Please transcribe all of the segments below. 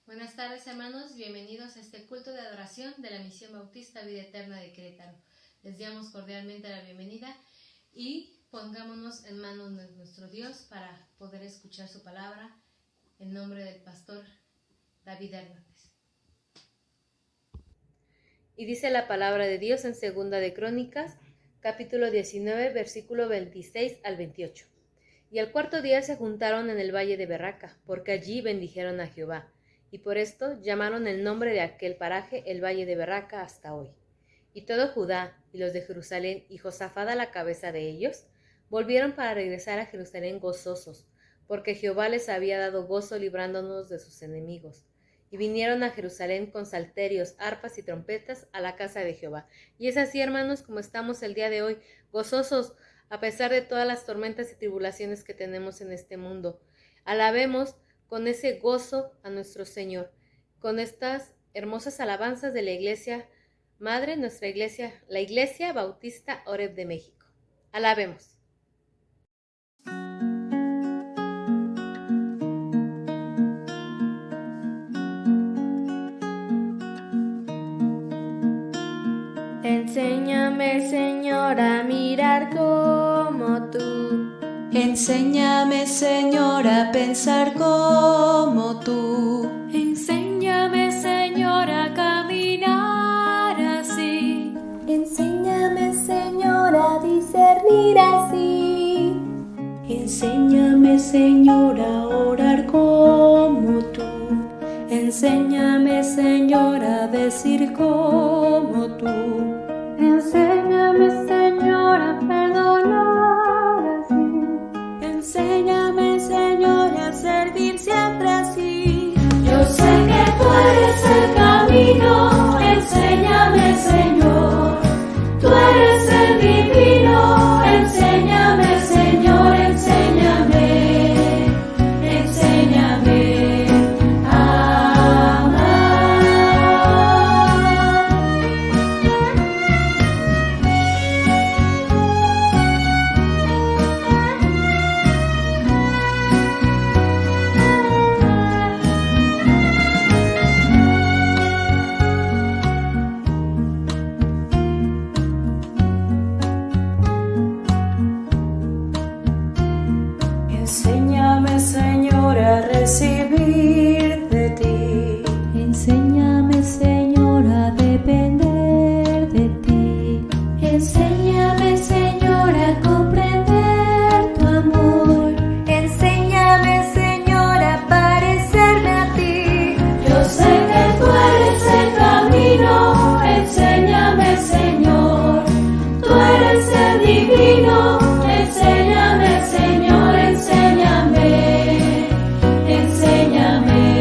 Buenas tardes, hermanos, bienvenidos a este culto de adoración de la Misión Bautista Vida Eterna de Querétaro. Les damos cordialmente la bienvenida y pongámonos en manos de nuestro Dios para poder escuchar su palabra en nombre del pastor David Hernández. Y dice la palabra de Dios en Segunda de Crónicas, capítulo 19, versículo 26 al 28. Y al cuarto día se juntaron en el valle de Berraca, porque allí bendijeron a Jehová. Y por esto llamaron el nombre de aquel paraje el Valle de Berraca hasta hoy. Y todo Judá y los de Jerusalén y Josafat a la cabeza de ellos, volvieron para regresar a Jerusalén gozosos, porque Jehová les había dado gozo librándonos de sus enemigos. Y vinieron a Jerusalén con salterios, arpas y trompetas a la casa de Jehová. Y es así, hermanos, como estamos el día de hoy, gozosos, a pesar de todas las tormentas y tribulaciones que tenemos en este mundo. Alabemos con ese gozo a nuestro Señor, con estas hermosas alabanzas de la Iglesia Madre, nuestra Iglesia, la Iglesia Bautista Oreb de México. Alabemos. Enséñame, Señor, a mirar como tú. Enséñame, Señor, a pensar como tú. Enséñame, Señor, a caminar así. Enséñame, Señor, a discernir así. Enséñame, Señor, a orar como tú. Enséñame, Señor, a decir como tú. Enséñame, Señor, a perdonar así. Enséñame, Señor, a servir siempre así. Yo sé que tú eres el camino. Enséñame, Señor. Tú eres el divino. Enséñame, Señor, enséñame. Enséñame a amar. Enséñame, Señor, a recibir de ti. Enséñame, Señor, a depender de ti. Enséñame, Señor, a comprender tu amor. Enséñame, Señor, a parecerme a ti. Yo sé que tú eres el camino. Enséñame, Señor. Tú eres el divino. Enséñame, Señor, enséñame. Enséñame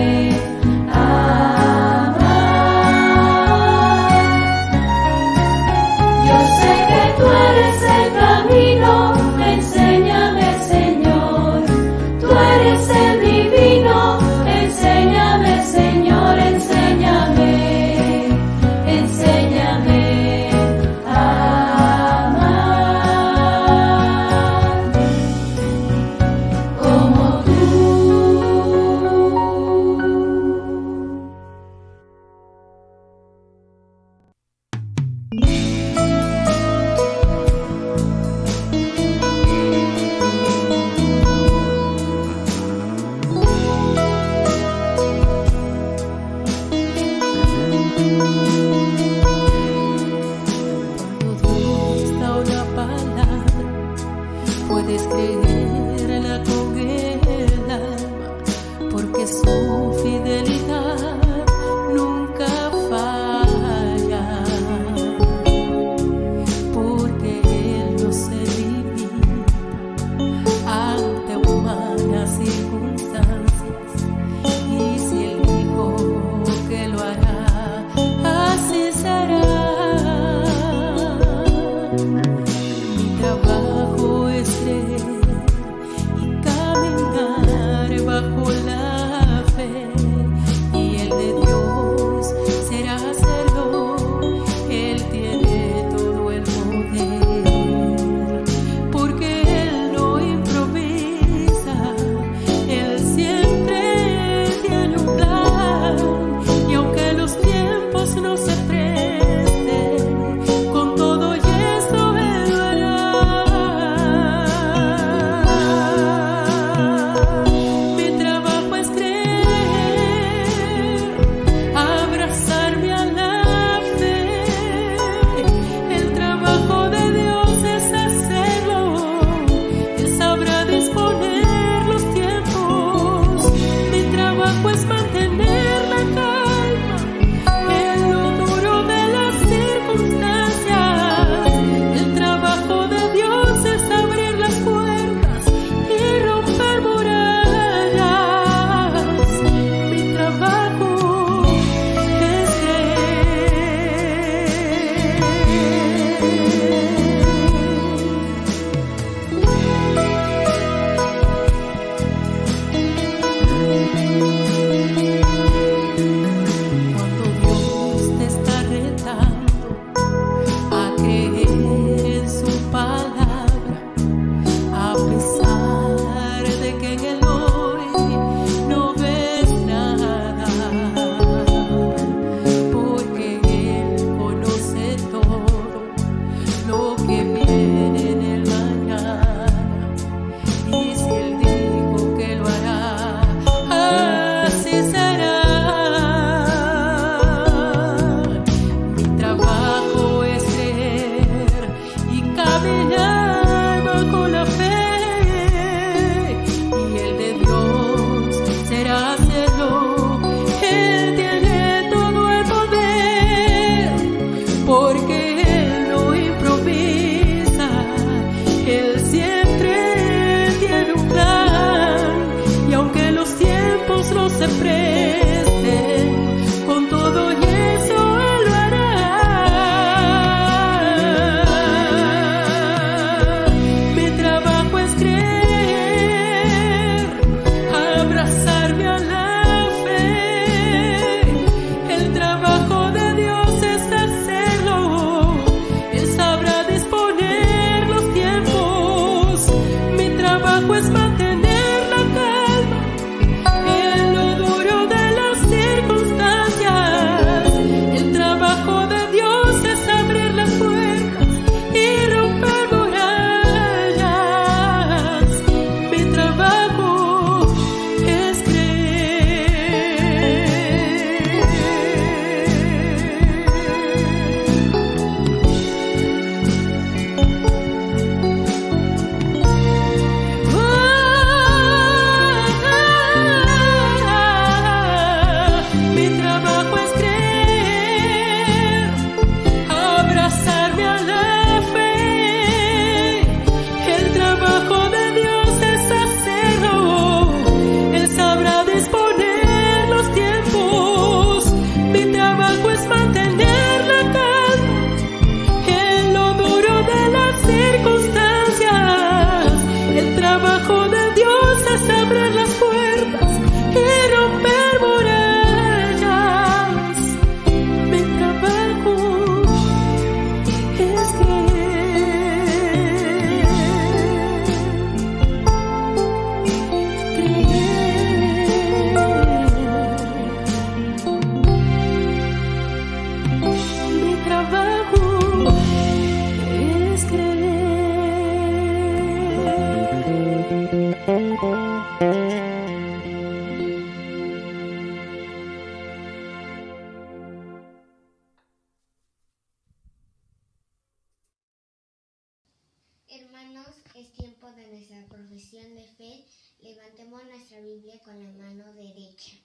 Hermanos, es tiempo de nuestra profesión de fe. Levantemos nuestra Biblia con la mano derecha.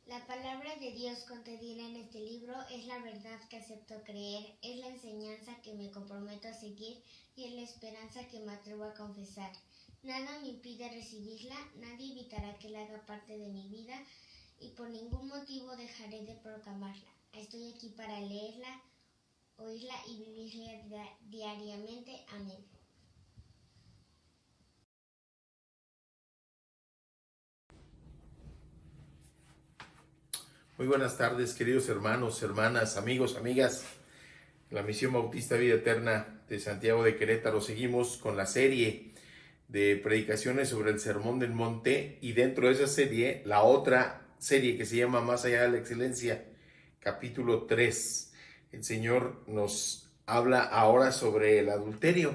La palabra de Dios contenida en este libro es la verdad que acepto creer, es la enseñanza que me comprometo a seguir y es la esperanza que me atrevo a confesar. Nada me impide recibirla, nadie evitará que la haga parte de mi vida y por ningún motivo dejaré de proclamarla. Estoy aquí para leerla, oírla y vivirla diariamente. Amén. Muy buenas tardes, queridos hermanos, hermanas, amigos, amigas. La Misión Bautista Vida Eterna de Santiago de Querétaro seguimos con la serie de predicaciones sobre el Sermón del Monte y dentro de esa serie, la otra serie que se llama Más allá de la excelencia, capítulo 3. El Señor nos habla ahora sobre el adulterio.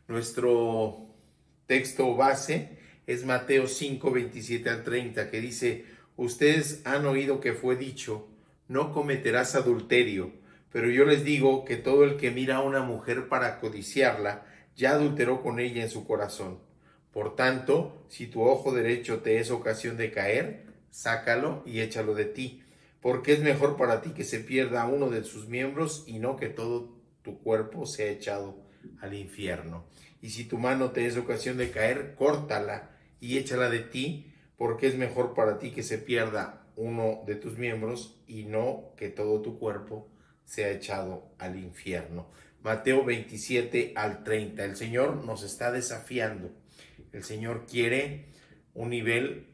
Nuestro texto base es Mateo 5, 27 al 30, que dice: ustedes han oído que fue dicho, no cometerás adulterio, pero yo les digo que todo el que mira a una mujer para codiciarla, ya adulteró con ella en su corazón. Por tanto, si tu ojo derecho te es ocasión de caer, sácalo y échalo de ti, porque es mejor para ti que se pierda uno de sus miembros y no que todo tu cuerpo sea echado al infierno. Y si tu mano te es ocasión de caer, córtala y échala de ti, porque es mejor para ti que se pierda uno de tus miembros y no que todo tu cuerpo sea echado al infierno. Mateo 27 al 30. El Señor nos está desafiando. El Señor quiere un nivel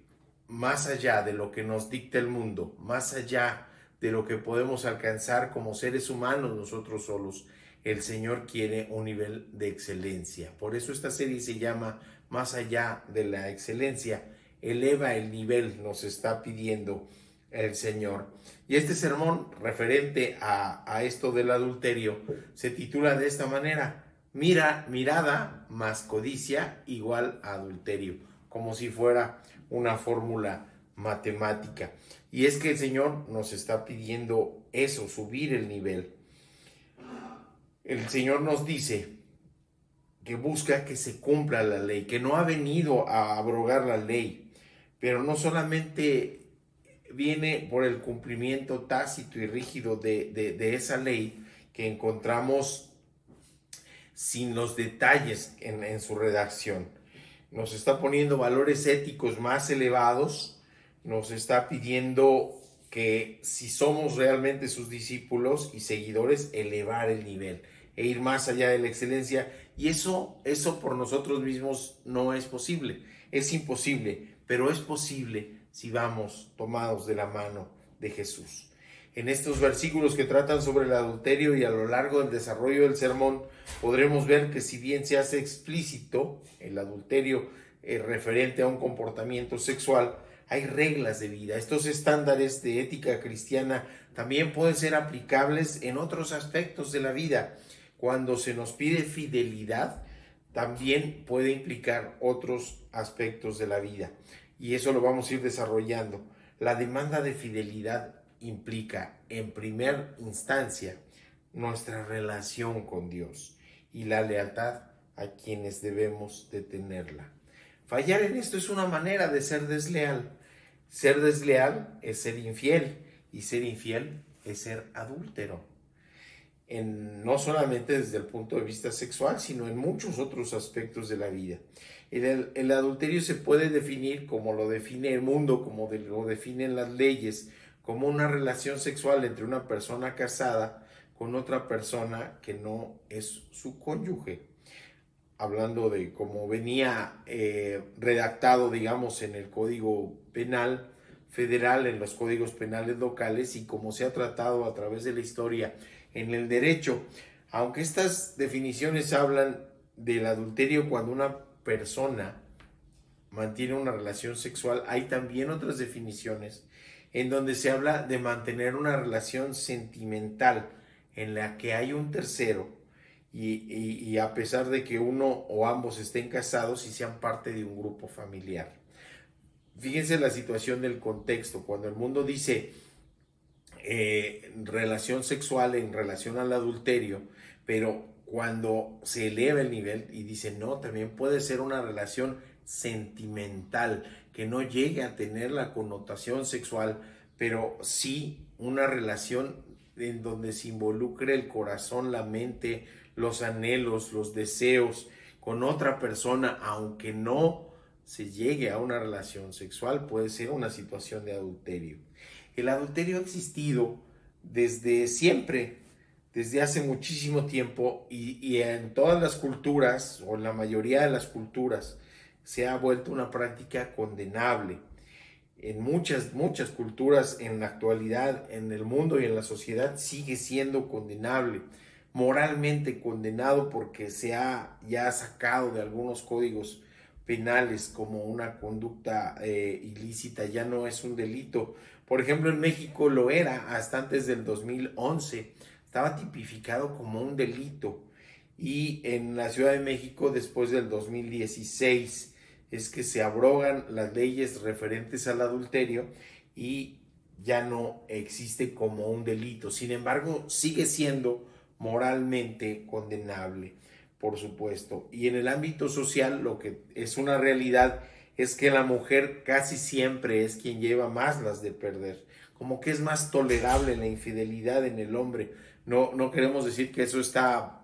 más allá de lo que nos dicta el mundo, más allá de lo que podemos alcanzar como seres humanos nosotros solos. El Señor quiere un nivel de excelencia. Por eso esta serie se llama Más allá de la excelencia. Eleva el nivel, nos está pidiendo el Señor. Y este sermón referente a esto del adulterio se titula de esta manera: mirada más codicia igual a adulterio, como si fuera una fórmula matemática. Y es que el Señor nos está pidiendo eso, subir el nivel. El Señor nos dice que busca que se cumpla la ley, que no ha venido a abrogar la ley, pero no solamente viene por el cumplimiento tácito y rígido de esa ley que encontramos sin los detalles en su redacción. Nos está poniendo valores éticos más elevados, nos está pidiendo que si somos realmente sus discípulos y seguidores, elevar el nivel e ir más allá de la excelencia. Y eso por nosotros mismos no es posible, es imposible, pero es posible si vamos tomados de la mano de Jesús. En estos versículos que tratan sobre el adulterio y a lo largo del desarrollo del sermón, podremos ver que si bien se hace explícito el adulterio referente a un comportamiento sexual, hay reglas de vida. Estos estándares de ética cristiana también pueden ser aplicables en otros aspectos de la vida. Cuando se nos pide fidelidad, también puede implicar otros aspectos de la vida. Y eso lo vamos a ir desarrollando. La demanda de fidelidad implica, en primera instancia, nuestra relación con Dios y la lealtad a quienes debemos de tenerla. Fallar en esto es una manera de ser desleal. Ser desleal es ser infiel y ser infiel es ser adúltero. No solamente desde el punto de vista sexual, sino en muchos otros aspectos de la vida. El adulterio se puede definir, como lo define el mundo, como lo definen las leyes, como una relación sexual entre una persona casada con otra persona que no es su cónyuge. Hablando de cómo venía redactado, digamos, en el Código Penal Federal, en los códigos penales locales y cómo se ha tratado a través de la historia en el derecho. Aunque estas definiciones hablan del adulterio cuando una persona mantiene una relación sexual, hay también otras definiciones en donde se habla de mantener una relación sentimental en la que hay un tercero y a pesar de que uno o ambos estén casados y sean parte de un grupo familiar. Fíjense la situación del contexto. Cuando el mundo dice relación sexual en relación al adulterio, pero cuando se eleva el nivel y dice no, también puede ser una relación sentimental que no llegue a tener la connotación sexual, pero sí una relación en donde se involucre el corazón, la mente, los anhelos, los deseos con otra persona, aunque no se llegue a una relación sexual, puede ser una situación de adulterio. El adulterio ha existido desde siempre, desde hace muchísimo tiempo, y en todas las culturas, o en la mayoría de las culturas, se ha vuelto una práctica condenable. En muchas culturas en la actualidad, en el mundo y en la sociedad, sigue siendo condenable, moralmente condenado, porque se ha ya sacado de algunos códigos penales como una conducta ilícita, ya no es un delito. Por ejemplo, en México lo era hasta antes del 2011, estaba tipificado como un delito, y en la Ciudad de México después del 2016 es que se abrogan las leyes referentes al adulterio y ya no existe como un delito. Sin embargo, sigue siendo moralmente condenable, por supuesto. Y en el ámbito social, lo que es una realidad es que la mujer casi siempre es quien lleva más las de perder. Como que es más tolerable la infidelidad en el hombre. No queremos decir que eso está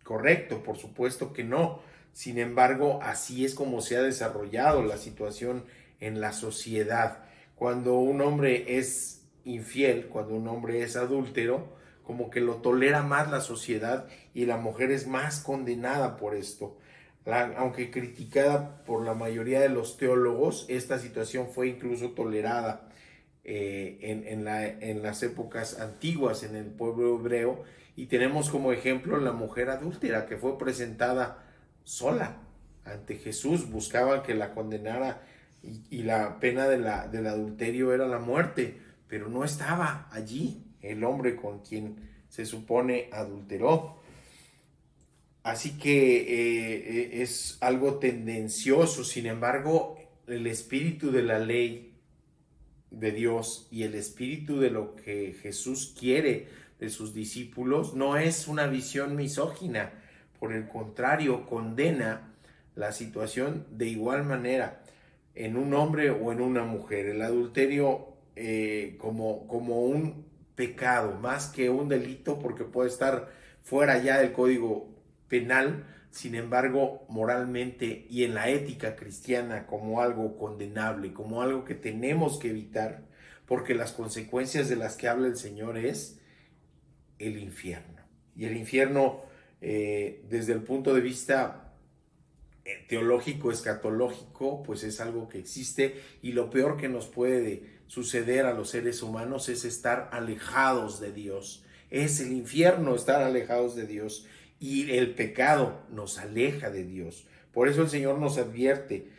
correcto, por supuesto que no. Sin embargo, así es como se ha desarrollado la situación en la sociedad. Cuando un hombre es infiel, cuando un hombre es adúltero, como que lo tolera más la sociedad y la mujer es más condenada por esto. Aunque criticada por la mayoría de los teólogos, esta situación fue incluso tolerada en las épocas antiguas en el pueblo hebreo, y tenemos como ejemplo la mujer adúltera que fue presentada sola ante Jesús. Buscaban que la condenara y la pena del adulterio era la muerte, pero no estaba allí el hombre con quien se supone adulteró. Así que es algo tendencioso. Sin embargo, el espíritu de la ley de Dios y el espíritu de lo que Jesús quiere de sus discípulos no es una visión misógina. Por el contrario, condena la situación de igual manera en un hombre o en una mujer. El adulterio como un pecado, más que un delito, porque puede estar fuera ya del código penal, sin embargo, moralmente y en la ética cristiana como algo condenable, como algo que tenemos que evitar, porque las consecuencias de las que habla el Señor es el infierno. Y el infierno, desde el punto de vista teológico, escatológico, pues es algo que existe, y lo peor que nos puede suceder a los seres humanos es estar alejados de Dios. Es el infierno estar alejados de Dios, y el pecado nos aleja de Dios. Por eso el Señor nos advierte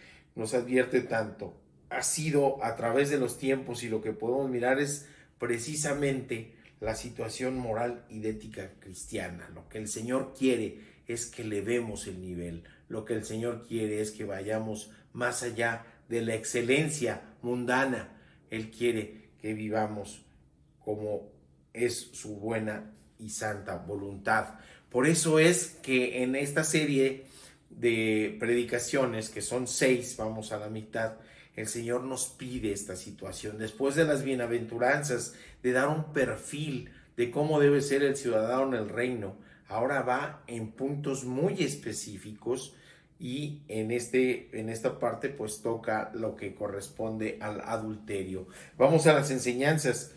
tanto. Ha sido a través de los tiempos, y lo que podemos mirar es precisamente la situación moral y de ética cristiana. Lo que el Señor quiere es que elevemos el nivel. Lo que el Señor quiere es que vayamos más allá de la excelencia mundana. Él quiere que vivamos como es su buena y santa voluntad. Por eso es que en esta serie de predicaciones, que son 6, vamos a la mitad, el Señor nos pide esta situación. Después de las bienaventuranzas, de dar un perfil de cómo debe ser el ciudadano en el reino, ahora va en puntos muy específicos, y en esta parte pues toca lo que corresponde al adulterio. Vamos a las enseñanzas.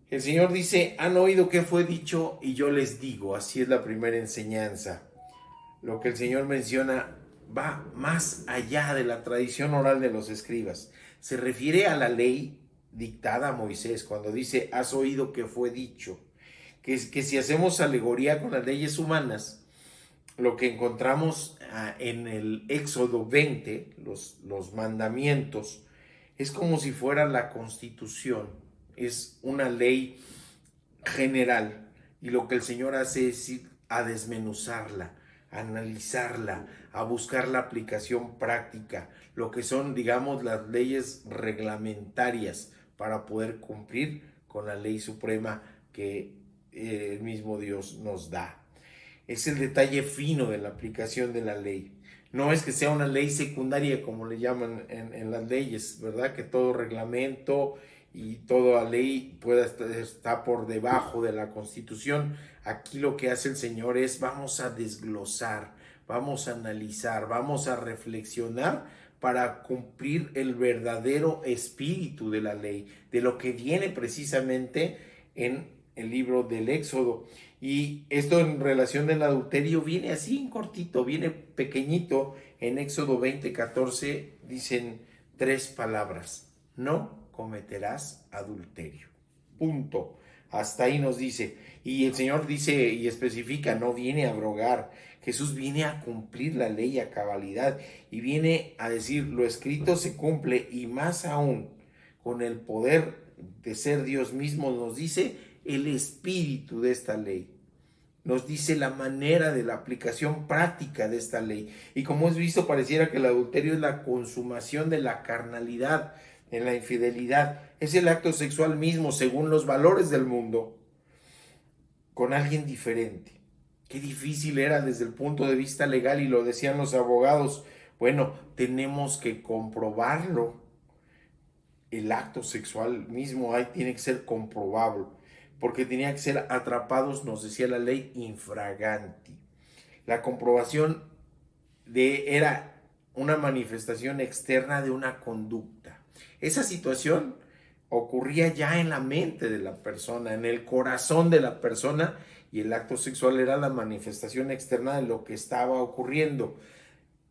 El Señor dice: han oído que fue dicho y yo les digo. Así es la primera enseñanza. Lo que el Señor menciona va más allá de la tradición oral de los escribas. Se refiere a la ley dictada a Moisés cuando dice: has oído que fue dicho. Que si hacemos alegoría con las leyes humanas, lo que encontramos en el Éxodo 20, los mandamientos, es como si fuera la Constitución. Es una ley general, y lo que el Señor hace es ir a desmenuzarla, a analizarla, a buscar la aplicación práctica, lo que son, digamos, las leyes reglamentarias para poder cumplir con la ley suprema que el mismo Dios nos da. Es el detalle fino de la aplicación de la ley. No es que sea una ley secundaria, como le llaman en las leyes, ¿verdad? Que todo reglamento y toda ley pueda estar por debajo de la Constitución. Aquí lo que hace el Señor es vamos a desglosar, vamos a analizar, vamos a reflexionar para cumplir el verdadero espíritu de la ley, de lo que viene precisamente en el libro del Éxodo. Y esto en relación del adulterio viene así en cortito, viene pequeñito. En Éxodo 20:14 dicen 3 palabras: no cometerás adulterio. Punto. Hasta ahí nos dice. Y el Señor dice y especifica, no viene a abrogar. Jesús viene a cumplir la ley a cabalidad y viene a decir, lo escrito se cumple, y más aún, con el poder de ser Dios mismo, nos dice el espíritu de esta ley. Nos dice la manera de la aplicación práctica de esta ley. Y como hemos visto, pareciera que el adulterio es la consumación de la carnalidad, en la infidelidad. Es el acto sexual mismo, según los valores del mundo, con alguien diferente. Qué difícil era desde el punto de vista legal, y lo decían los abogados. Bueno, tenemos que comprobarlo. El acto sexual mismo ahí tiene que ser comprobable, porque tenía que ser atrapados, nos decía la ley, infraganti. La comprobación era una manifestación externa de una conducta. Esa situación ocurría ya en la mente de la persona, en el corazón de la persona, y el acto sexual era la manifestación externa de lo que estaba ocurriendo.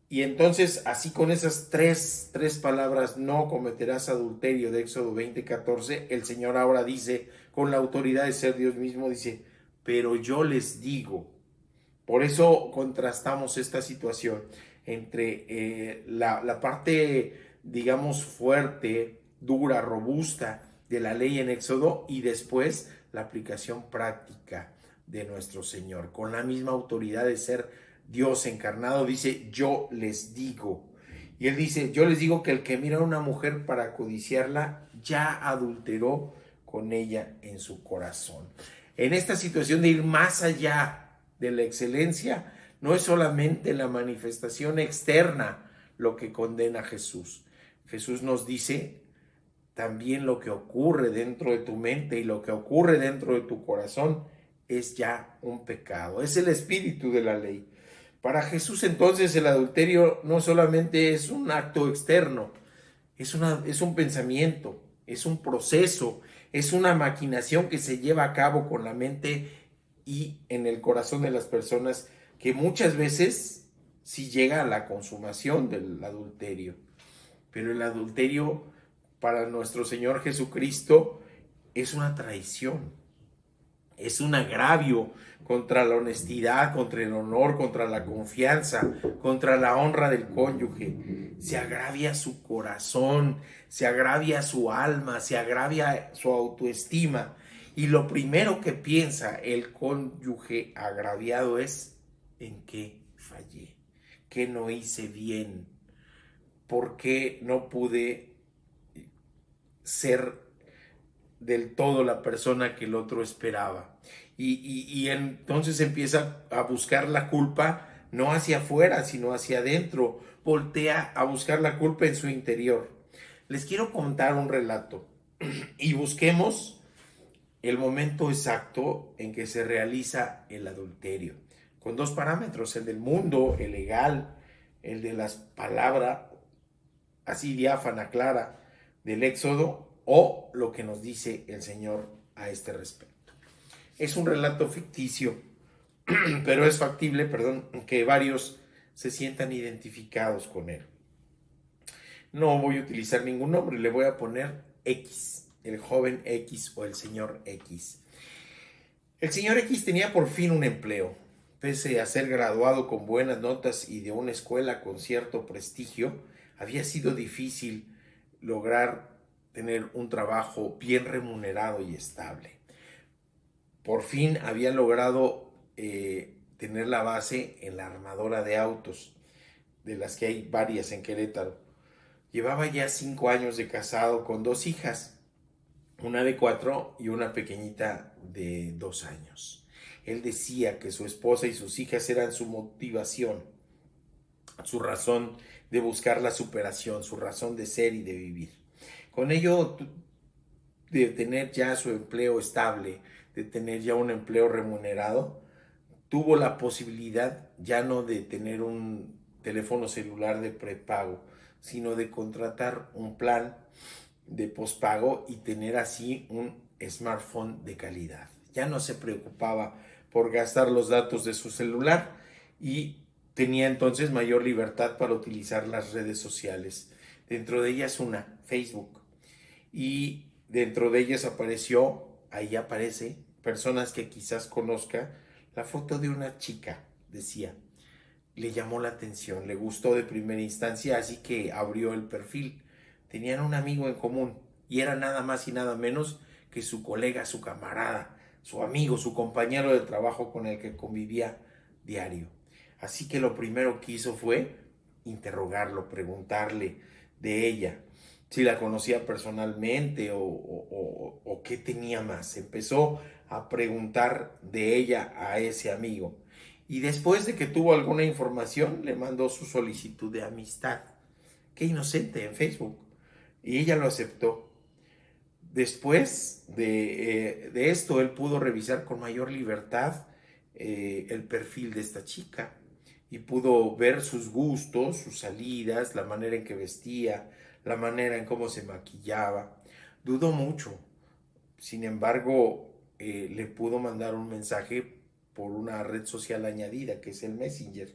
Y entonces, así con esas tres palabras, no cometerás adulterio, de Éxodo 20:14, el Señor ahora dice, con la autoridad de ser Dios mismo, dice, pero yo les digo. Por eso contrastamos esta situación entre la parte, digamos, fuerte, dura, robusta de la ley en Éxodo, y después la aplicación práctica de nuestro Señor. Con la misma autoridad de ser Dios encarnado, dice, yo les digo. Y él dice, yo les digo que el que mira a una mujer para codiciarla, ya adulteró con ella en su corazón. En esta situación de ir más allá de la excelencia, no es solamente la manifestación externa lo que condena a Jesús. Jesús nos dice también lo que ocurre dentro de tu mente y lo que ocurre dentro de tu corazón es ya un pecado. Es el espíritu de la ley. Para Jesús, entonces, el adulterio no solamente es un acto externo, es un pensamiento, es un proceso, es una maquinación que se lleva a cabo con la mente y en el corazón de las personas, que muchas veces sí llega a la consumación del adulterio. Pero el adulterio para nuestro Señor Jesucristo es una traición, es un agravio contra la honestidad, contra el honor, contra la confianza, contra la honra del cónyuge. Se agravia su corazón, se agravia su alma, se agravia su autoestima. Y lo primero que piensa el cónyuge agraviado es: ¿en qué fallé? ¿Qué no hice bien? ¿Por qué no pude ser del todo la persona que el otro esperaba? Y entonces empieza a buscar la culpa no hacia afuera, sino hacia adentro. Voltea a buscar la culpa en su interior. Les quiero contar un relato y busquemos el momento exacto en que se realiza el adulterio, con 2 parámetros: el del mundo, el legal, el de las palabras así diáfana, clara del Éxodo, o lo que nos dice el Señor a este respecto. Es un relato ficticio, pero es factible, que varios se sientan identificados con él. No voy a utilizar ningún nombre, le voy a poner X, el joven X o el señor X. El señor X tenía por fin un empleo. Pese a ser graduado con buenas notas y de una escuela con cierto prestigio, había sido difícil lograr tener un trabajo bien remunerado y estable. Por fin había logrado tener la base en la armadora de autos, de las que hay varias en Querétaro. Llevaba ya 5 años de casado con 2 hijas, una de 4 y una pequeñita de 2 años. Él decía que su esposa y sus hijas eran su motivación, su razón de buscar la superación, su razón de ser y de vivir. Con ello, de tener ya su empleo estable, de tener ya un empleo remunerado, tuvo la posibilidad ya no de tener un teléfono celular de prepago, sino de contratar un plan de pospago y tener así un smartphone de calidad. Ya no se preocupaba por gastar los datos de su celular y tenía entonces mayor libertad para utilizar las redes sociales. Dentro de ellas una, Facebook. Y dentro de ellas ahí aparece, personas que quizás conozca, la foto de una chica, decía. Le llamó la atención, le gustó de primera instancia, así que abrió el perfil. Tenían un amigo en común y era nada más y nada menos que su colega, su camarada, su amigo, su compañero de trabajo con el que convivía diario. Así que lo primero que hizo fue interrogarlo, preguntarle de ella, si la conocía personalmente o qué tenía más. Empezó a preguntar de ella a ese amigo. Y después de que tuvo alguna información, le mandó su solicitud de amistad. Qué inocente, en Facebook. Y ella lo aceptó. Después de esto, él pudo revisar con mayor libertad el perfil de esta chica y pudo ver sus gustos, sus salidas, la manera en que vestía, la manera en cómo se maquillaba. Dudó mucho. Sin embargo, le pudo mandar un mensaje por una red social añadida, que es el Messenger.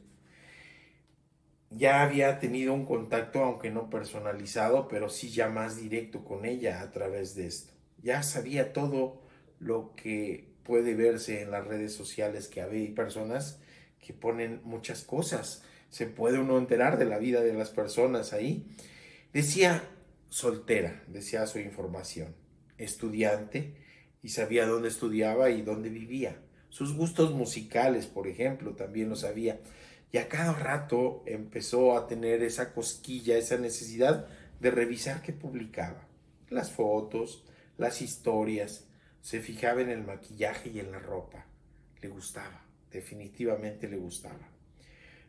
Ya había tenido un contacto, aunque no personalizado, pero sí ya más directo con ella a través de esto. Ya sabía todo lo que puede verse en las redes sociales, que hay personas que ponen muchas cosas. Se puede uno enterar de la vida de las personas ahí. Decía soltera, decía su información, estudiante, y sabía dónde estudiaba y dónde vivía. Sus gustos musicales, por ejemplo, también lo sabía. Y a cada rato empezó a tener esa cosquilla, esa necesidad de revisar qué publicaba. Las fotos, las historias, se fijaba en el maquillaje y en la ropa. Le gustaba, definitivamente le gustaba.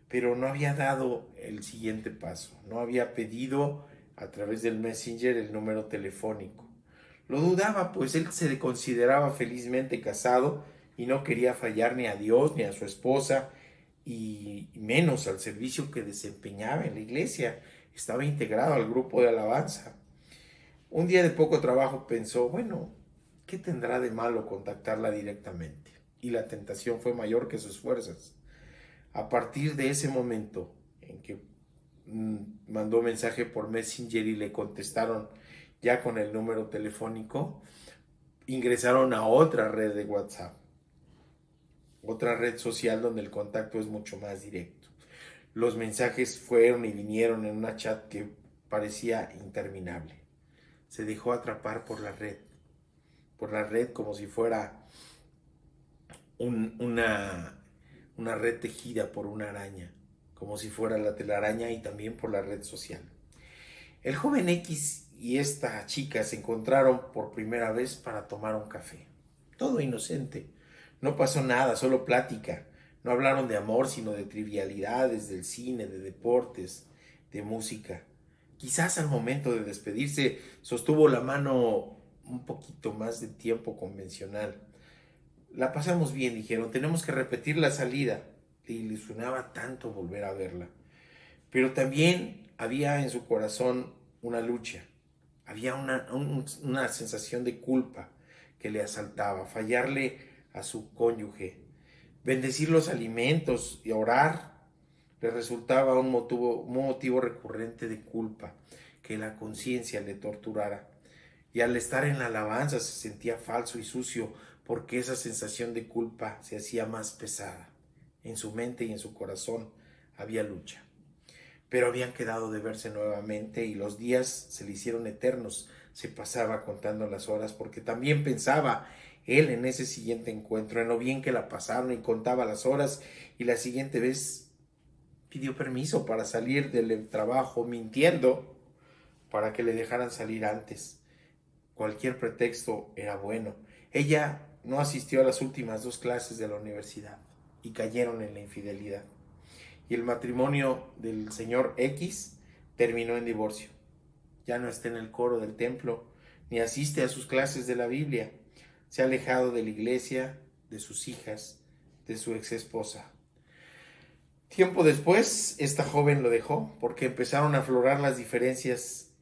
Pero no había dado el siguiente paso, no había pedido a través del Messenger el número telefónico. Lo dudaba, pues él se consideraba felizmente casado y no quería fallar ni a Dios ni a su esposa, y menos al servicio que desempeñaba en la iglesia. Estaba integrado al grupo de alabanza. Un día de poco trabajo pensó, bueno, ¿qué tendrá de malo contactarla directamente? Y la tentación fue mayor que sus fuerzas. A partir de ese momento en que mandó mensaje por Messenger y le contestaron ya con el número telefónico, ingresaron a otra red de WhatsApp, otra red social donde el contacto es mucho más directo. Los mensajes fueron y vinieron en una chat que parecía interminable. Se dejó atrapar por la red como si fuera una red tejida por una araña, como si fuera la telaraña, y también por la red social. El joven X y esta chica se encontraron por primera vez para tomar un café. Todo inocente. No pasó nada, solo plática. No hablaron de amor, sino de trivialidades, del cine, de deportes, de música. Quizás al momento de despedirse sostuvo la mano un poquito más de tiempo convencional. La pasamos bien, dijeron, tenemos que repetir la salida. Le ilusionaba tanto volver a verla. Pero también había en su corazón una lucha. Había una sensación de culpa que le asaltaba. Fallarle a su cónyuge, bendecir los alimentos y orar, le resultaba un motivo recurrente de culpa, que la conciencia le torturara. Y al estar en la alabanza se sentía falso y sucio, porque esa sensación de culpa se hacía más pesada. En su mente y en su corazón había lucha. Pero habían quedado de verse nuevamente y los días se le hicieron eternos. Se pasaba contando las horas porque también pensaba él en ese siguiente encuentro, en lo bien que la pasaron, y contaba las horas, y la siguiente vez pidió permiso para salir del trabajo mintiendo para que le dejaran salir antes. Cualquier pretexto era bueno. Ella no asistió a las últimas 2 clases de la universidad y cayeron en la infidelidad. Y el matrimonio del señor X terminó en divorcio. Ya no está en el coro del templo, ni asiste a sus clases de la Biblia. Se ha alejado de la iglesia, de sus hijas, de su ex esposa. Tiempo después, esta joven lo dejó porque empezaron a aflorar las diferencias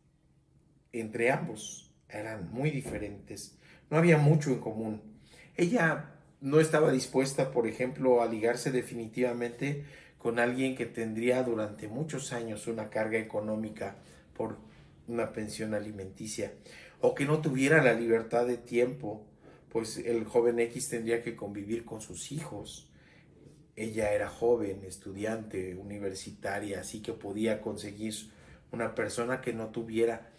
entre ambos. Eran muy diferentes. No había mucho en común. Ella no estaba dispuesta, por ejemplo, a ligarse definitivamente con alguien que tendría durante muchos años una carga económica por una pensión alimenticia, o que no tuviera la libertad de tiempo, pues el joven X tendría que convivir con sus hijos. Ella era joven, estudiante, universitaria, así que podía conseguir una persona que no tuviera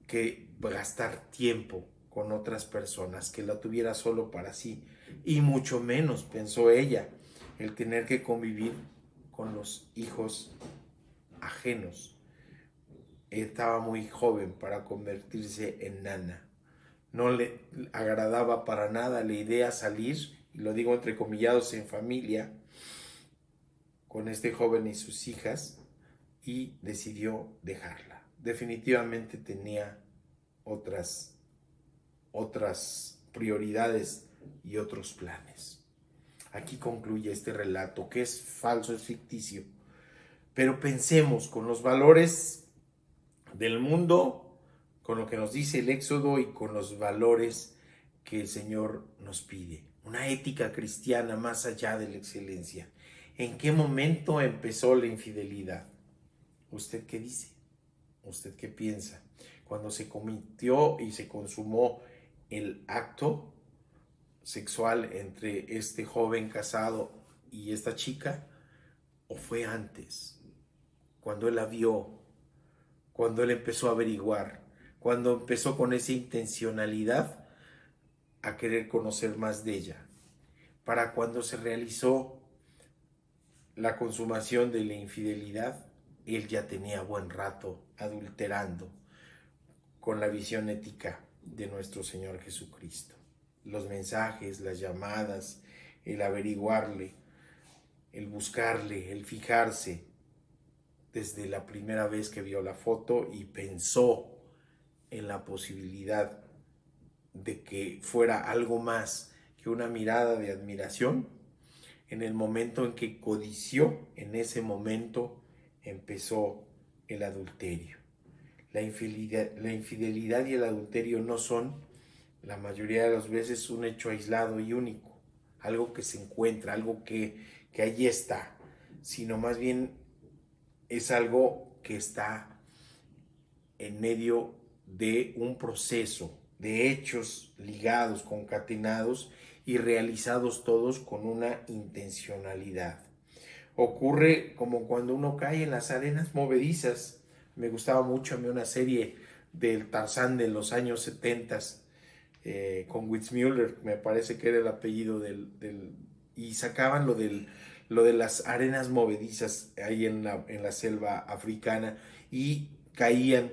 que gastar tiempo con otras personas, que la tuviera solo para sí, y mucho menos, pensó ella, el tener que convivir con los hijos ajenos. Estaba muy joven para convertirse en nana. No le agradaba para nada la idea salir, y lo digo entrecomillados, en familia con este joven y sus hijas, y decidió dejarla. Definitivamente tenía otras prioridades y otros planes. Aquí concluye este relato, que es falso, es ficticio, pero pensemos con los valores del mundo, con lo que nos dice el Éxodo y con los valores que el Señor nos pide. Una ética cristiana más allá de la excelencia. ¿En qué momento empezó la infidelidad? ¿Usted qué dice? ¿Usted qué piensa? ¿Cuando se cometió y se consumó el acto sexual entre este joven casado y esta chica? ¿O fue antes? Cuando él la vio, cuando él empezó a averiguar, cuando empezó con esa intencionalidad a querer conocer más de ella. Para cuando se realizó la consumación de la infidelidad, él ya tenía buen rato adulterando con la visión ética de nuestro Señor Jesucristo. Los mensajes, las llamadas, el averiguarle, el buscarle, el fijarse, desde la primera vez que vio la foto y pensó en la posibilidad de que fuera algo más que una mirada de admiración. En el momento en que codició, en ese momento empezó el adulterio. La infidelidad y el adulterio no son, la mayoría de las veces, un hecho aislado y único, algo que se encuentra, algo que allí está, sino más bien es algo que está en medio de un proceso de hechos ligados, concatenados y realizados todos con una intencionalidad. Ocurre como cuando uno cae en las arenas movedizas. Me gustaba mucho a mí una serie del Tarzán de los años 70 con Witzmüller, me parece que era el apellido y sacaban lo de las arenas movedizas ahí en la selva africana, y caían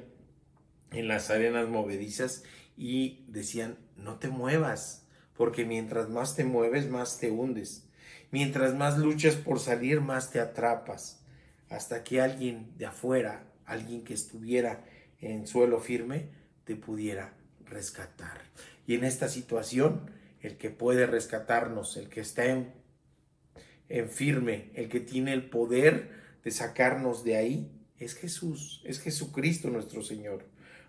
en las arenas movedizas y decían: no te muevas, porque mientras más te mueves, más te hundes. Mientras más luchas por salir, más te atrapas, hasta que alguien de afuera, alguien que estuviera en suelo firme, te pudiera rescatar. Y en esta situación, el que puede rescatarnos, el que está en firme, el que tiene el poder de sacarnos de ahí, es Jesús, es Jesucristo nuestro Señor.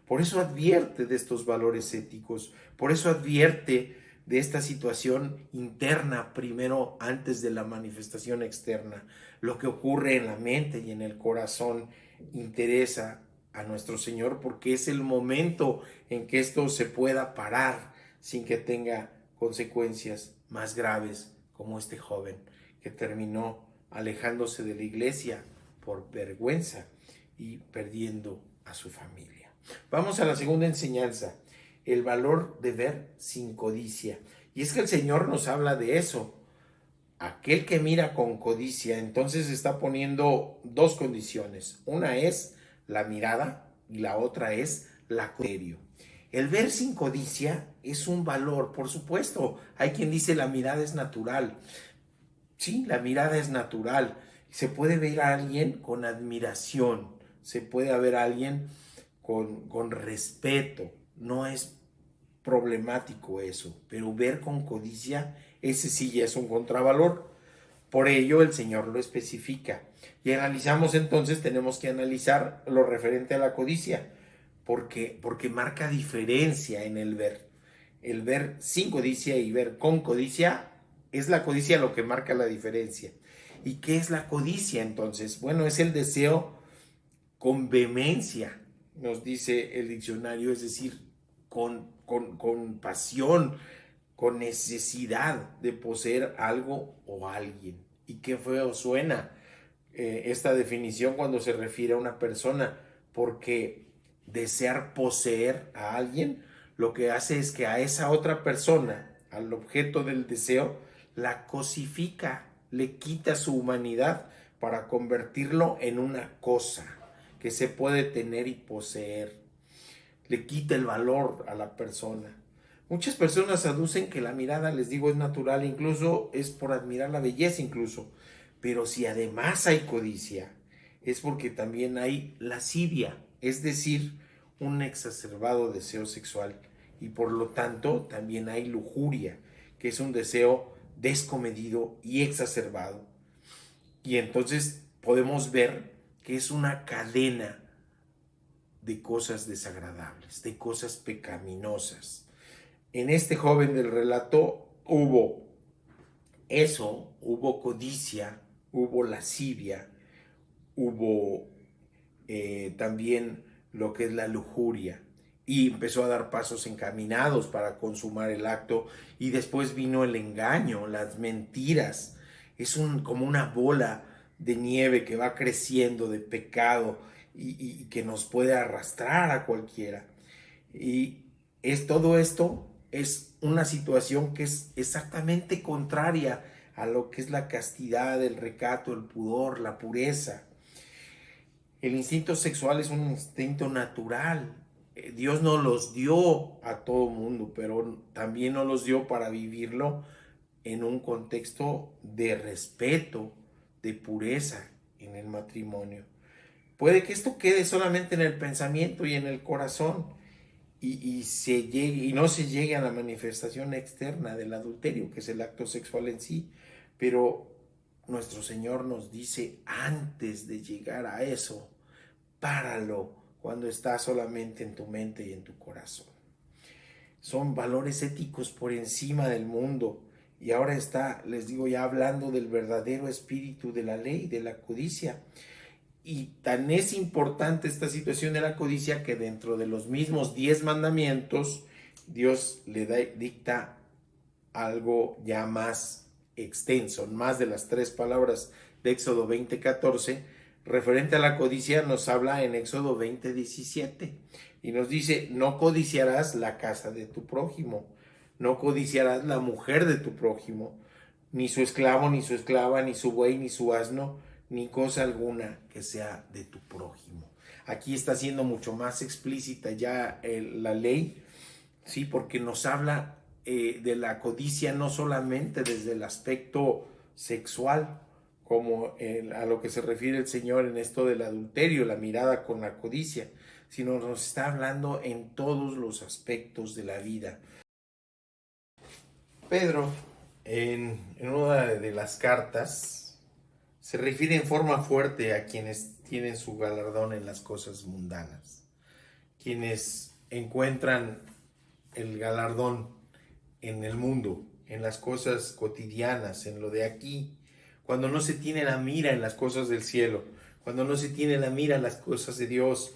Por eso advierte de estos valores éticos, por eso advierte de esta situación interna primero, antes de la manifestación externa. Lo que ocurre en la mente y en el corazón interesa a nuestro Señor, porque es el momento en que esto se pueda parar sin que tenga consecuencias más graves, como este joven que terminó alejándose de la iglesia por vergüenza y perdiendo a su familia. Vamos a la segunda enseñanza. el valor de ver sin codicia. Y es que el Señor nos habla de eso. Aquel que mira con codicia, entonces está poniendo dos condiciones. Una es la mirada y la otra es la codicia. El ver sin codicia es un valor, por supuesto. Hay quien dice la mirada es natural. Sí, la mirada es natural. Se puede ver a alguien con admiración, se puede ver a alguien con respeto. No es problemático eso, pero ver con codicia, ese sí ya es un contravalor. Por ello el Señor lo especifica. Y analizamos entonces, tenemos que analizar lo referente a la codicia, porque marca diferencia en el ver. El ver sin codicia y ver con codicia, es la codicia lo que marca la diferencia. ¿Y qué es la codicia entonces? Bueno, es el deseo con vehemencia, nos dice el diccionario, es decir, con pasión, con necesidad de poseer algo o alguien. Y qué feo suena esta definición cuando se refiere a una persona, porque desear poseer a alguien lo que hace es que a esa otra persona, al objeto del deseo, la cosifica, le quita su humanidad para convertirlo en una cosa que se puede tener y poseer. Le quita el valor a la persona. Muchas personas aducen que la mirada, les digo, es natural, incluso es por admirar la belleza incluso. Pero si además hay codicia, es porque también hay lascivia, es decir, un exacerbado deseo sexual. Y por lo tanto también hay lujuria, que es un deseo descomedido y exacerbado. Y entonces podemos ver que es una cadena de cosas desagradables, de cosas pecaminosas. En este joven del relato hubo eso, hubo codicia, hubo lascivia, hubo también lo que es la lujuria, y empezó a dar pasos encaminados para consumar el acto, y después vino el engaño, las mentiras. Es como una bola de nieve que va creciendo de pecado y que nos puede arrastrar a cualquiera. Y todo esto es una situación que es exactamente contraria a lo que es la castidad, el recato, el pudor, la pureza. El instinto sexual es un instinto natural. Dios no los dio a todo mundo, pero también nos los dio para vivirlo en un contexto de respeto, de pureza en el matrimonio. Puede que esto quede solamente en el pensamiento y en el corazón y no se llegue a la manifestación externa del adulterio, que es el acto sexual en sí, pero nuestro Señor nos dice, antes de llegar a eso, páralo cuando está solamente en tu mente y en tu corazón. Son valores éticos por encima del mundo. Y ahora está, les digo, ya hablando del verdadero espíritu de la ley, de la codicia. Y tan es importante esta situación de la codicia que dentro de los mismos 10 mandamientos, Dios le dicta algo ya más extenso, más de las 3 palabras de Éxodo 20:14, referente a la codicia nos habla en Éxodo 20:17 y nos dice, no codiciarás la casa de tu prójimo, no codiciarás la mujer de tu prójimo, ni su esclavo, ni su esclava, ni su buey, ni su asno, ni cosa alguna que sea de tu prójimo. Aquí está siendo mucho más explícita ya la ley, sí, porque nos habla de la codicia no solamente desde el aspecto sexual, como a lo que se refiere el Señor en esto del adulterio, la mirada con la codicia, sino nos está hablando en todos los aspectos de la vida. Pedro, en una de las cartas, se refiere en forma fuerte a quienes tienen su galardón en las cosas mundanas, quienes encuentran el galardón en el mundo, en las cosas cotidianas, en lo de aquí, cuando no se tiene la mira en las cosas del cielo, cuando no se tiene la mira en las cosas de Dios,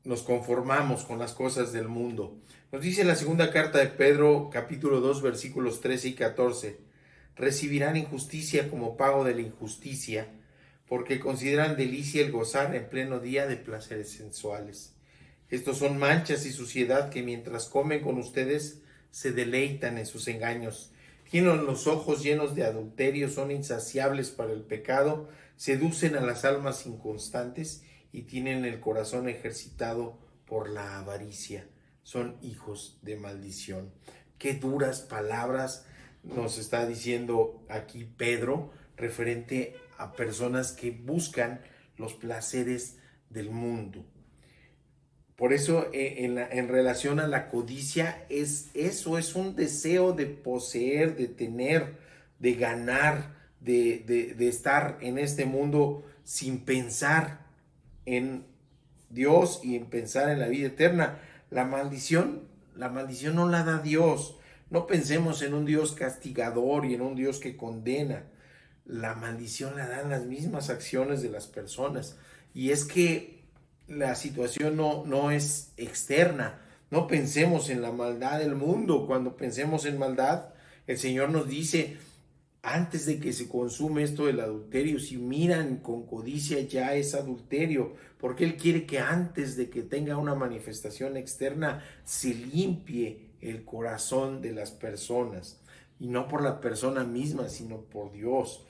nos conformamos con las cosas del mundo. Nos dice la segunda carta de Pedro, capítulo 2, versículos 13 y 14, recibirán injusticia como pago de la injusticia, porque consideran delicia el gozar en pleno día de placeres sensuales. Estos son manchas y suciedad que mientras comen con ustedes se deleitan en sus engaños. Tienen los ojos llenos de adulterio, son insaciables para el pecado, seducen a las almas inconstantes y tienen el corazón ejercitado por la avaricia. Son hijos de maldición. Qué duras palabras nos está diciendo aquí Pedro referente a personas que buscan los placeres del mundo. Por eso en relación a la codicia es un deseo de poseer, de tener, de ganar, de estar en este mundo sin pensar en Dios y en pensar en la vida eterna. La maldición no la da Dios. No pensemos en un Dios castigador y en un Dios que condena. La maldición la dan las mismas acciones de las personas. Y es que la situación no es externa. No pensemos en la maldad del mundo. Cuando pensemos en maldad, el Señor nos dice, antes de que se consume esto del adulterio, si miran con codicia ya es adulterio, porque Él quiere que antes de que tenga una manifestación externa se limpie el corazón de las personas, y no por la persona misma, sino por Dios.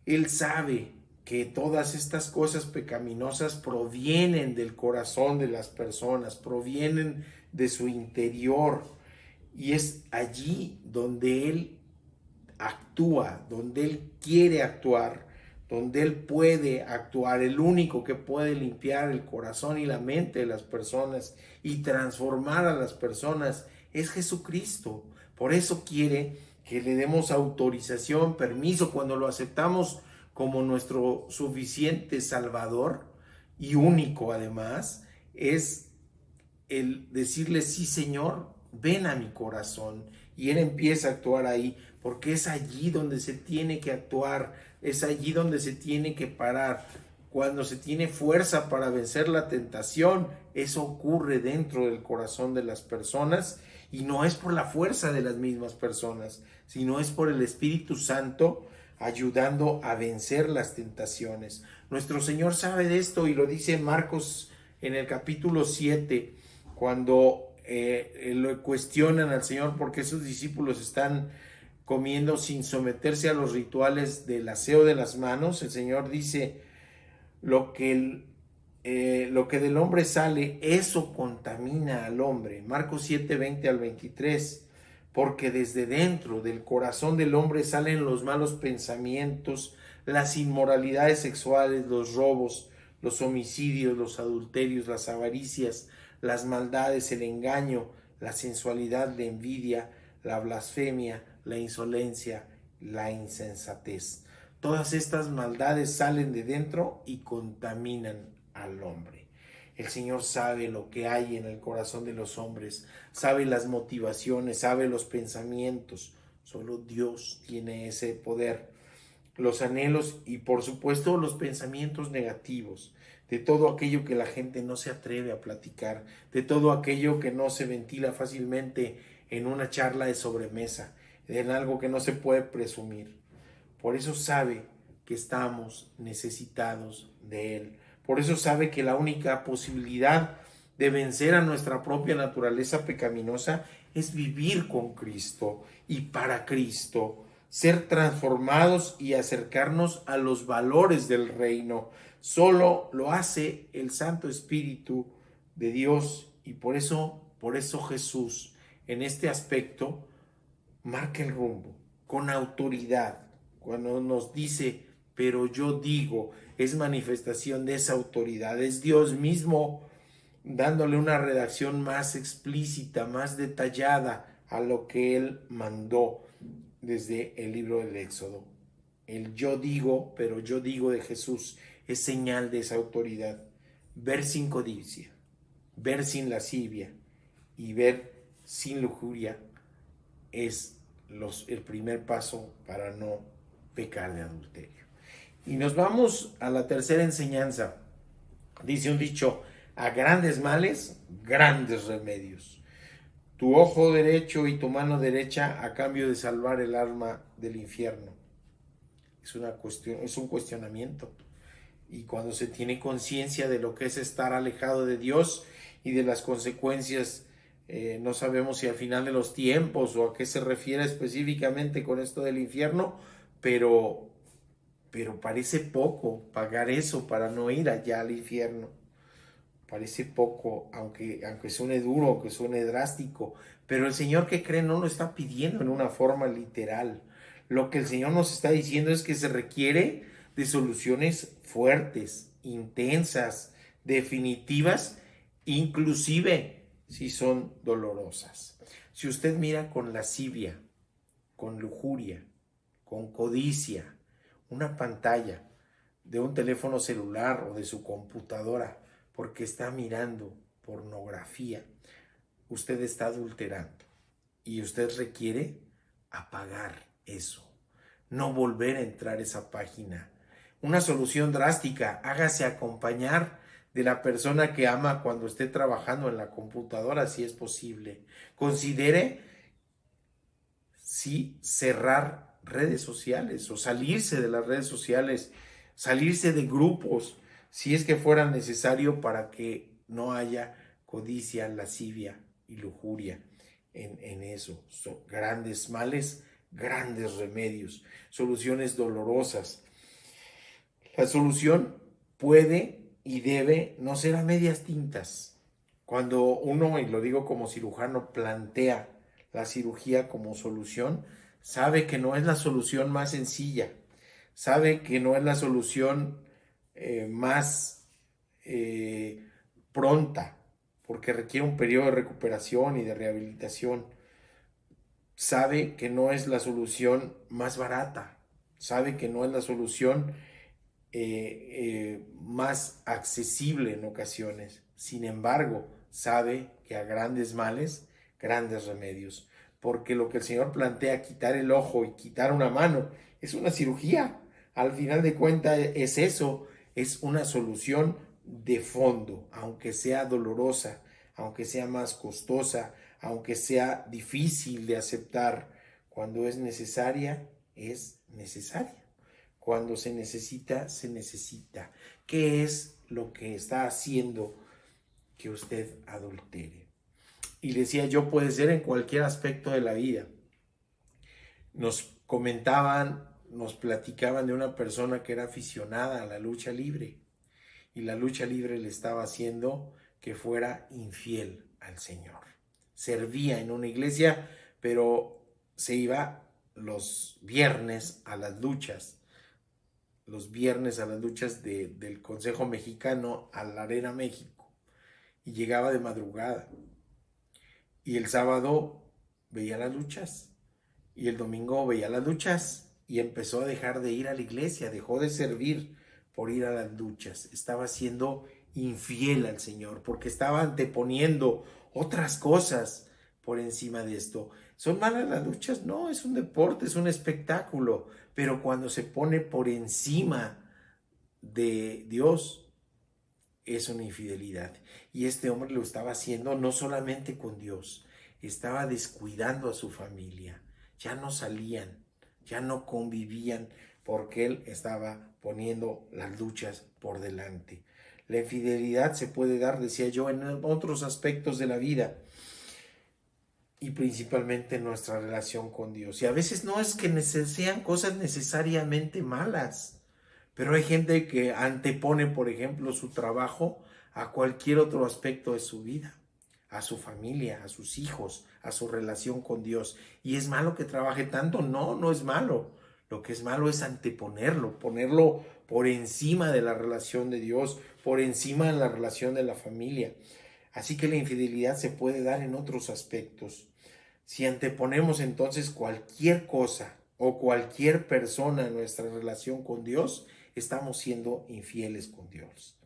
Él sabe que todas estas cosas pecaminosas provienen del corazón de las personas, provienen de su interior, y es allí donde Él actúa, donde Él quiere actuar, donde Él puede actuar. El único que puede limpiar el corazón y la mente de las personas y transformar a las personas es Jesucristo. Por eso quiere que le demos autorización, permiso, cuando lo aceptamos como nuestro suficiente Salvador y único además, es el decirle, sí Señor, ven a mi corazón, y Él empieza a actuar ahí, porque es allí donde se tiene que actuar, es allí donde se tiene que parar. Cuando se tiene fuerza para vencer la tentación, eso ocurre dentro del corazón de las personas, y no es por la fuerza de las mismas personas, sino es por el Espíritu Santo ayudando a vencer las tentaciones. Nuestro Señor sabe de esto y lo dice en Marcos en el capítulo 7, cuando lo cuestionan al Señor porque sus discípulos están comiendo sin someterse a los rituales del aseo de las manos. El Señor dice, lo que del hombre sale, eso contamina al hombre. Marcos 7, 20 al 23. Porque desde dentro del corazón del hombre salen los malos pensamientos, las inmoralidades sexuales, los robos, los homicidios, los adulterios, las avaricias, las maldades, el engaño, la sensualidad, la envidia, la blasfemia, la insolencia, la insensatez. Todas estas maldades salen de dentro y contaminan al hombre. El Señor sabe lo que hay en el corazón de los hombres, sabe las motivaciones, sabe los pensamientos. Solo Dios tiene ese poder. Los anhelos y por supuesto los pensamientos negativos, de todo aquello que la gente no se atreve a platicar, de todo aquello que no se ventila fácilmente en una charla de sobremesa, en algo que no se puede presumir. Por eso sabe que estamos necesitados de Él. Por eso sabe que la única posibilidad de vencer a nuestra propia naturaleza pecaminosa es vivir con Cristo y para Cristo, ser transformados y acercarnos a los valores del reino. Solo lo hace el Santo Espíritu de Dios, y por eso Jesús en este aspecto marca el rumbo con autoridad. Cuando nos dice, pero yo digo, es manifestación de esa autoridad, es Dios mismo dándole una redacción más explícita, más detallada a lo que Él mandó desde el libro del Éxodo. El yo digo, pero yo digo de Jesús es señal de esa autoridad. Ver sin codicia, ver sin lascivia y ver sin lujuria es el primer paso para no pecar de adulterio. Y nos vamos a la tercera enseñanza. Dice un dicho, a grandes males, grandes remedios. Tu ojo derecho y tu mano derecha a cambio de salvar el alma del infierno. Es un cuestionamiento. Y cuando se tiene conciencia de lo que es estar alejado de Dios y de las consecuencias. No sabemos si al final de los tiempos o a qué se refiere específicamente con esto del infierno, pero parece poco pagar eso para no ir allá al infierno. Parece poco, aunque suene duro, aunque suene drástico, pero el Señor, que cree, no lo está pidiendo en una forma literal. Lo que el Señor nos está diciendo es que se requiere de soluciones fuertes, intensas, definitivas, inclusive si son dolorosas. Si usted mira con lascivia, con lujuria, con codicia, una pantalla de un teléfono celular o de su computadora, porque está mirando pornografía, usted está adulterando y usted requiere apagar eso, no volver a entrar a esa página. Una solución drástica: hágase acompañar de la persona que ama cuando esté trabajando en la computadora, si es posible. Considere si cerrar redes sociales o salirse de las redes sociales, salirse de grupos, si es que fuera necesario, para que no haya codicia, lascivia y lujuria en eso. Son grandes males, grandes remedios, soluciones dolorosas. La solución puede y debe no ser a medias tintas. Cuando uno, y lo digo como cirujano, plantea la cirugía como solución, sabe que no es la solución más sencilla, sabe que no es la solución más pronta, porque requiere un periodo de recuperación y de rehabilitación. Sabe que no es la solución más barata, sabe que no es la solución más accesible en ocasiones. Sin embargo, sabe que a grandes males, grandes remedios, porque lo que el Señor plantea, quitar el ojo y quitar una mano, es una cirugía. Al final de cuentas es eso, es una solución de fondo, aunque sea dolorosa, aunque sea más costosa, aunque sea difícil de aceptar. Cuando es necesaria, es necesaria. Cuando se necesita, se necesita. ¿Qué es lo que está haciendo que usted adultere? Y decía yo, puede ser en cualquier aspecto de la vida. Nos comentaban, nos platicaban de una persona que era aficionada a la lucha libre, y la lucha libre le estaba haciendo que fuera infiel al Señor. Servía en una iglesia, pero se iba los viernes a las luchas. Los viernes a las luchas del Consejo Mexicano a la Arena México, y llegaba de madrugada, y el sábado veía las luchas, y el domingo veía las luchas, y empezó a dejar de ir a la iglesia, dejó de servir por ir a las luchas. Estaba siendo infiel al Señor, porque estaba anteponiendo otras cosas por encima de esto. ¿Son malas las luchas? No, es un deporte, es un espectáculo, pero cuando se pone por encima de Dios, es una infidelidad. Y este hombre lo estaba haciendo no solamente con Dios, estaba descuidando a su familia. Ya no salían, ya no convivían, porque él estaba poniendo las luchas por delante. La infidelidad se puede dar, decía yo, en otros aspectos de la vida, y principalmente en nuestra relación con Dios. Y a veces no es que sean cosas necesariamente malas, pero hay gente que antepone, por ejemplo, su trabajo a cualquier otro aspecto de su vida, a su familia, a sus hijos, a su relación con Dios. ¿Y es malo que trabaje tanto? No, no es malo. Lo que es malo es anteponerlo, ponerlo por encima de la relación de Dios, por encima de la relación de la familia. Así que la infidelidad se puede dar en otros aspectos. Si anteponemos entonces cualquier cosa o cualquier persona en nuestra relación con Dios, estamos siendo infieles con Dios.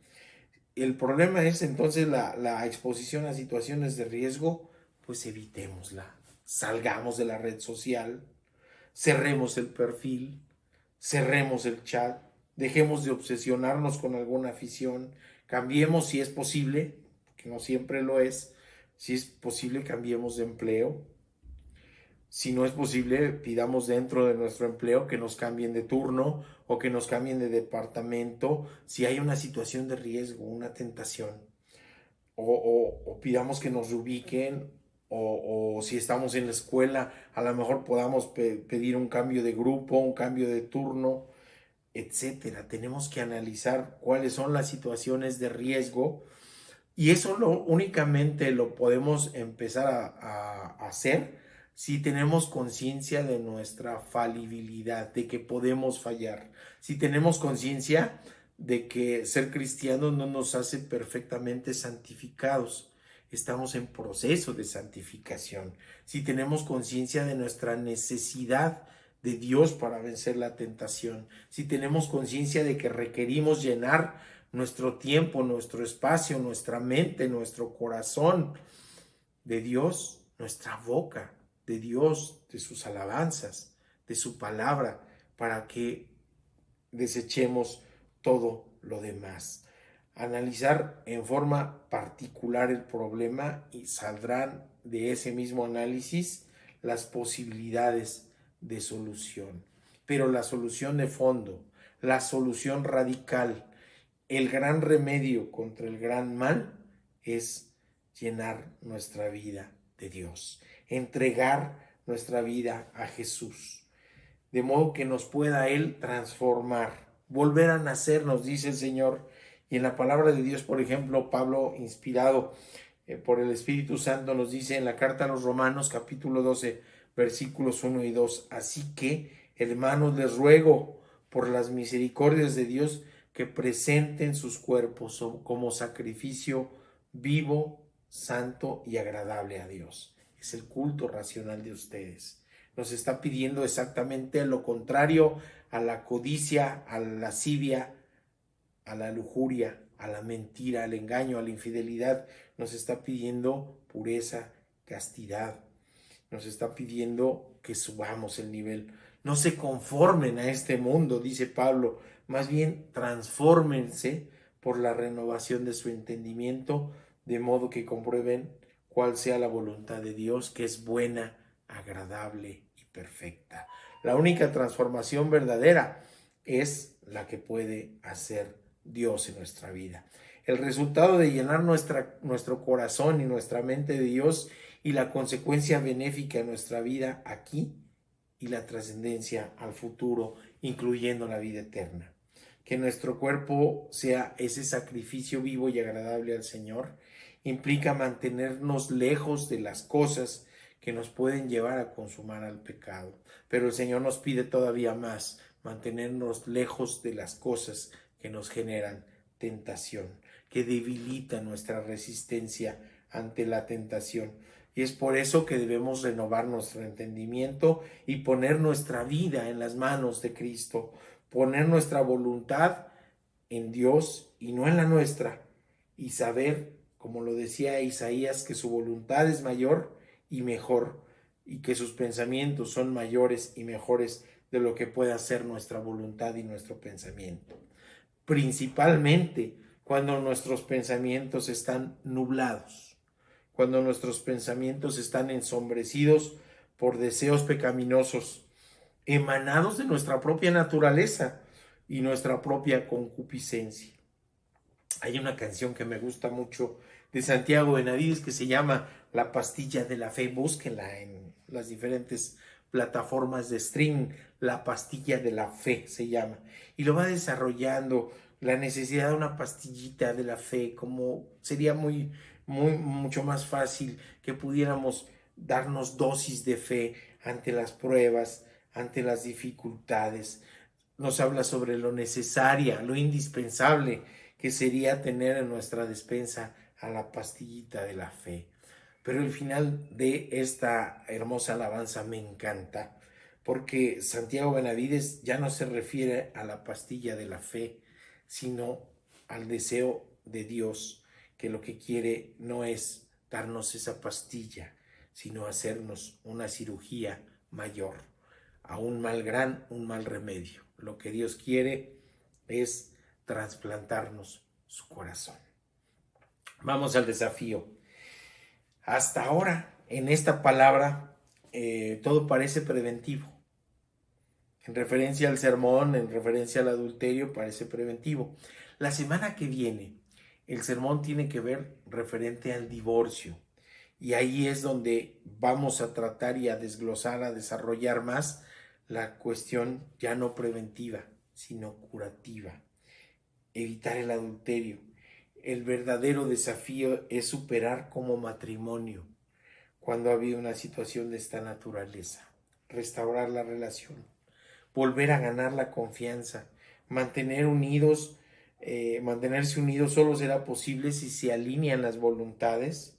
El problema es entonces la exposición a situaciones de riesgo. Pues evitémosla, salgamos de la red social, cerremos el perfil, cerremos el chat, dejemos de obsesionarnos con alguna afición, cambiemos, si es posible, que no siempre lo es, si es posible, cambiemos de empleo. Si no es posible, pidamos dentro de nuestro empleo que nos cambien de turno o que nos cambien de departamento si hay una situación de riesgo, una tentación. o pidamos que nos ubiquen, o si estamos en la escuela, a lo mejor podamos pedir un cambio de grupo, un cambio de turno, etcétera. Tenemos que analizar cuáles son las situaciones de riesgo, y eso únicamente lo podemos empezar a hacer si tenemos conciencia de nuestra falibilidad, de que podemos fallar, si tenemos conciencia de que ser cristianos no nos hace perfectamente santificados, estamos en proceso de santificación, si tenemos conciencia de nuestra necesidad de Dios para vencer la tentación, si tenemos conciencia de que requerimos llenar nuestro tiempo, nuestro espacio, nuestra mente, nuestro corazón de Dios, nuestra boca de Dios, de sus alabanzas, de su palabra, para que desechemos todo lo demás. Analizar en forma particular el problema, y saldrán de ese mismo análisis las posibilidades de solución. Pero la solución de fondo, la solución radical, el gran remedio contra el gran mal es llenar nuestra vida de Dios, entregar nuestra vida a Jesús, de modo que nos pueda Él transformar, volver a nacer, nos dice el Señor. Y en la palabra de Dios, por ejemplo, Pablo, inspirado por el Espíritu Santo, nos dice en la carta a los Romanos, capítulo 12, versículos 1 y 2, así que, hermanos, les ruego por las misericordias de Dios que presenten sus cuerpos como sacrificio vivo, santo y agradable a Dios. Es el culto racional de ustedes. Nos está pidiendo exactamente lo contrario a la codicia, a la lascivia, a la lujuria, a la mentira, al engaño, a la infidelidad. Nos está pidiendo pureza, castidad. Nos está pidiendo que subamos el nivel. No se conformen a este mundo, dice Pablo, más bien transfórmense por la renovación de su entendimiento, de modo que comprueben cuál sea la voluntad de Dios, que es buena, agradable y perfecta. La única transformación verdadera es la que puede hacer Dios en nuestra vida. El resultado de llenar nuestro corazón y nuestra mente de Dios, y la consecuencia benéfica en nuestra vida aquí y la trascendencia al futuro, incluyendo la vida eterna. Que nuestro cuerpo sea ese sacrificio vivo y agradable al Señor implica mantenernos lejos de las cosas que nos pueden llevar a consumar al pecado. Pero el Señor nos pide todavía más, mantenernos lejos de las cosas que nos generan tentación, que debilitan nuestra resistencia ante la tentación. Y es por eso que debemos renovar nuestro entendimiento y poner nuestra vida en las manos de Cristo, poner nuestra voluntad en Dios y no en la nuestra, y saber, como lo decía Isaías, que su voluntad es mayor y mejor, y que sus pensamientos son mayores y mejores de lo que pueda ser nuestra voluntad y nuestro pensamiento. Principalmente cuando nuestros pensamientos están nublados, cuando nuestros pensamientos están ensombrecidos por deseos pecaminosos, emanados de nuestra propia naturaleza y nuestra propia concupiscencia. Hay una canción que me gusta mucho de Santiago Benavides que se llama La Pastilla de la Fe. Búsquenla en las diferentes plataformas de streaming. La Pastilla de la Fe se llama, y lo va desarrollando la necesidad de una pastillita de la fe, como sería mucho más fácil que pudiéramos darnos dosis de fe ante las pruebas, ante las dificultades. Nos habla sobre lo necesaria, lo indispensable que sería tener en nuestra despensa a la pastillita de la fe. Pero el final de esta hermosa alabanza me encanta, porque Santiago Benavides ya no se refiere a la pastilla de la fe, sino al deseo de Dios, que lo que quiere no es darnos esa pastilla, sino hacernos una cirugía mayor, a un mal remedio. Lo que Dios quiere es trasplantarnos su corazón. Vamos al desafío. Hasta ahora, en esta palabra, todo parece preventivo. En referencia al sermón, en referencia al adulterio, parece preventivo. La semana que viene El sermón tiene que ver referente al divorcio. Y ahí es donde vamos a tratar y a desglosar, a desarrollar más la cuestión ya no preventiva, sino curativa. Evitar el adulterio. El verdadero desafío es superar como matrimonio cuando ha habido una situación de esta naturaleza. Restaurar la relación, volver a ganar la confianza, mantenerse unidos solo será posible si se alinean las voluntades,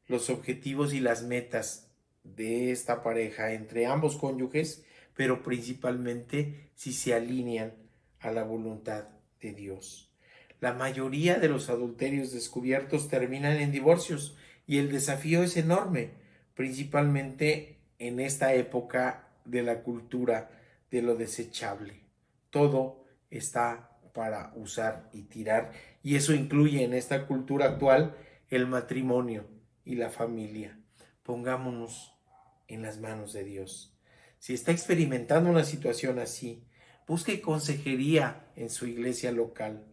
los objetivos y las metas de esta pareja entre ambos cónyuges, pero principalmente si se alinean a la voluntad de Dios. La mayoría de los adulterios descubiertos terminan en divorcios y el desafío es enorme, principalmente en esta época de la cultura de lo desechable. Todo está para usar y tirar, y eso incluye en esta cultura actual el matrimonio y la familia. Pongámonos en las manos de Dios. Si está experimentando una situación así, busque consejería en su iglesia local.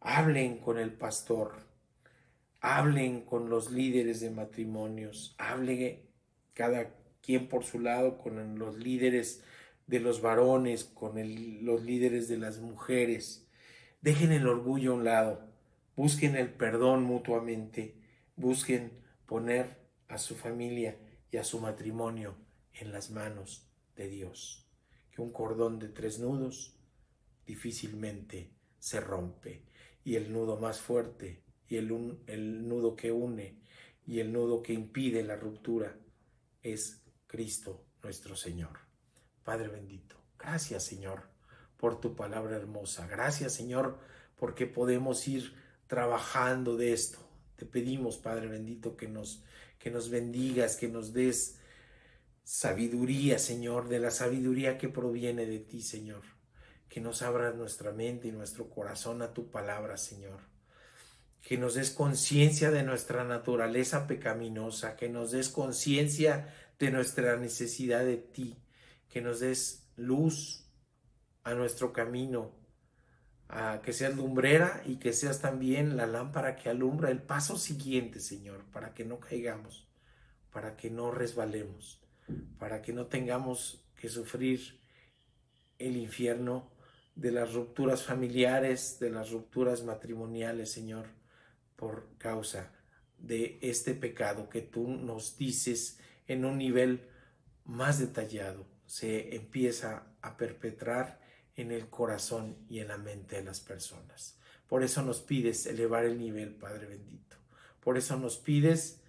Hablen con el pastor, hablen con los líderes de matrimonios, hablen cada quien por su lado con los líderes de los varones, con los líderes de las mujeres. Dejen el orgullo a un lado, busquen el perdón mutuamente, busquen poner a su familia y a su matrimonio en las manos de Dios. Que un cordón de 3 nudos difícilmente se rompe, y el nudo más fuerte y el nudo que une y el nudo que impide la ruptura es Cristo nuestro Señor. Padre bendito, gracias Señor por tu palabra hermosa. Gracias Señor porque podemos ir trabajando de esto. Te pedimos, Padre bendito, que nos bendigas, que nos des sabiduría, Señor, de la sabiduría que proviene de ti, Señor. Que nos abras nuestra mente y nuestro corazón a tu palabra, Señor. Que nos des conciencia de nuestra naturaleza pecaminosa, que nos des conciencia de nuestra necesidad de ti, que nos des luz a nuestro camino, a que seas lumbrera y que seas también la lámpara que alumbra el paso siguiente, Señor, para que no caigamos, para que no resbalemos, para que no tengamos que sufrir el infierno de las rupturas familiares, de las rupturas matrimoniales, Señor, por causa de este pecado que tú nos dices en un nivel más detallado, se empieza a perpetrar en el corazón y en la mente de las personas. Por eso nos pides elevar el nivel, Padre bendito. Por eso nos pides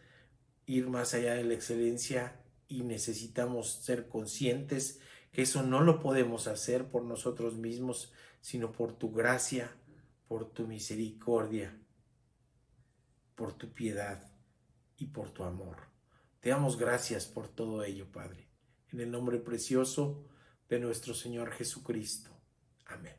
ir más allá de la excelencia, y necesitamos ser conscientes que eso no lo podemos hacer por nosotros mismos, sino por tu gracia, por tu misericordia, por tu piedad y por tu amor. Te damos gracias por todo ello, Padre, en el nombre precioso de nuestro Señor Jesucristo. Amén.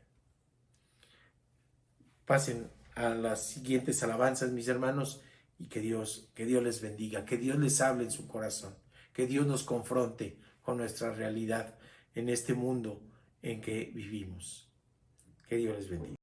Pasen a las siguientes alabanzas, mis hermanos, y que Dios les bendiga, que Dios les hable en su corazón, que Dios nos confronte con nuestra realidad en este mundo en que vivimos. Que Dios les bendiga.